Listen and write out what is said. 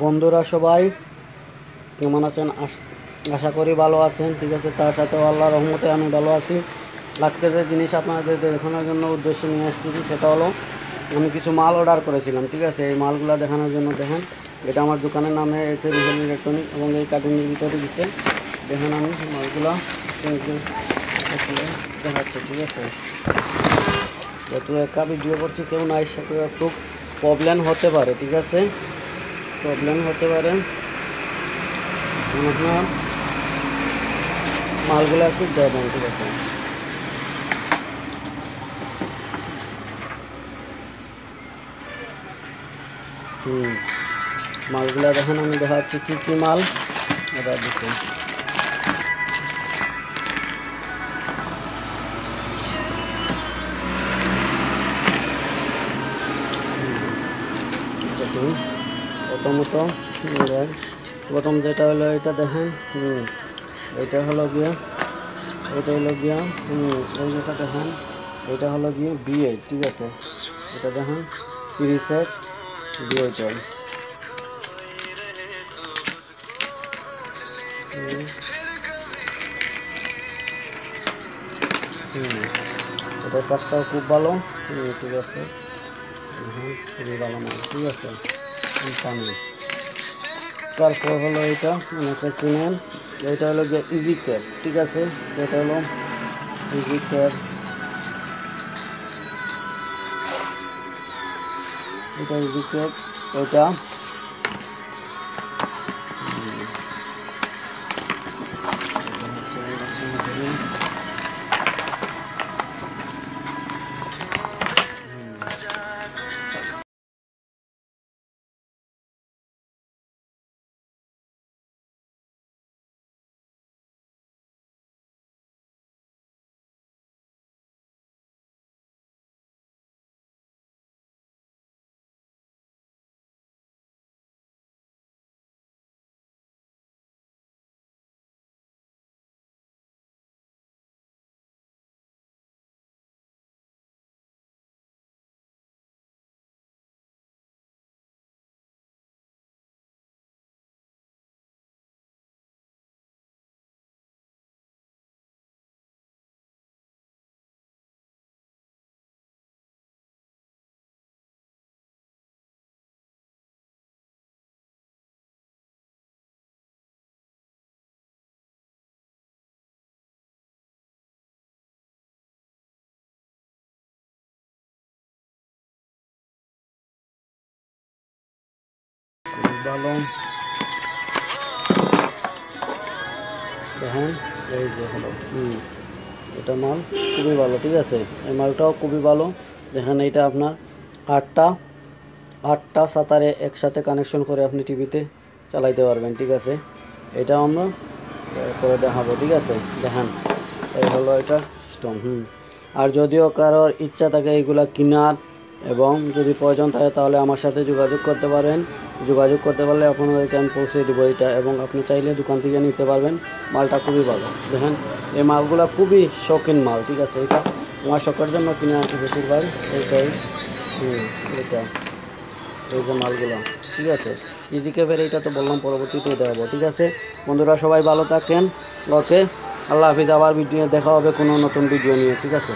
বন্ধুরা সবাই কেমন আছেন? আশা করি ভালো আছেন। ঠিক আছে, তার সাথে আল্লাহর রহমতে আমি ভালো আছি। আজকে যে জিনিস আপনাদের দেখানোর জন্য উদ্দেশ্য নিয়ে আসতেছি সেটা হলো আমি কিছু মাল অর্ডার করেছিলাম। ঠিক আছে, এই মালগুলো দেখানোর জন্য দেখেন, এটা আমার দোকানের নামে এসে রিয়েল ইলেকট্রনিক এবং এই কার্টুনের ভিতরে দিচ্ছে। দেখেন আমি মালগুলো দেখাচ্ছি। ঠিক আছে, যেহেতু একা ভিডিও করছি, কেউ নাই, সেটা একটু প্রবলেম হতে পারে। ঠিক আছে, প্রবলেম হতে পারে। আপনার মালগুলো একটু দেবেন। ঠিক আছে, মালগুলো দেখেন, আমি দেখাচ্ছি কী কী মাল অর্ডার দিচ্ছি। প্রথম যেটা হলো এটা দেখেন, এটা হলো গিয়ে এই যেটা দেখেন, এটা হলো গিয়ে B8। ঠিক আছে, এটা দেখেন প্রিসেট B8 এটার কাজটাও খুব ভালো। ঠিক আছে, খুবই ভালো মাল। ঠিক আছে, পানি। তারপর হলো এটা অনেকে চিনেন, এটা হলো গিয়ে ইজি ক্যাব। ঠিক আছে, এটা হলো ইজি ক্যাব, এটা ইজি ক্যাব। এটা ভালো। দেখেন এই যে হলো এটা মাল খুবই ভালো। ঠিক আছে, এই মালটাও খুবই ভালো। দেখেন এটা আপনার আটটা সাতারে একসাথে কানেকশন করে আপনি টিভিতে চালাইতে পারবেন। ঠিক আছে, এটা আমরা করে দেখাবো। ঠিক আছে, দেখেন এই হলো এটা সিস্টেম। আর যদিও কারোর ইচ্ছা থাকে এইগুলা কেনার এবং যদি প্রয়োজন থাকে তাহলে আমার সাথে যোগাযোগ করতে পারেন। যোগাযোগ করতে পারলে আপনাদেরকে আমি পৌঁছে দেবো এটা, এবং আপনি চাইলে দোকান থেকে নিতে পারবেন। মালটা খুবই ভালো। দেখেন এই মালগুলো খুবই শৌখিন মাল। ঠিক আছে, এটা আমার শখের জন্য কিনে আনছি বেশিরভাগ। এইটাই এটা এই যে মালগুলো। ঠিক আছে, ইজি ক্যাবের এইটা তো বললাম, পরবর্তীতে দেখাবো। ঠিক আছে বন্ধুরা, সবাই ভালো থাকেন। ওকে, আল্লাহ হাফিজ। আবার ভিডিও দেখা হবে কোনো নতুন ভিডিও নিয়ে। ঠিক আছে।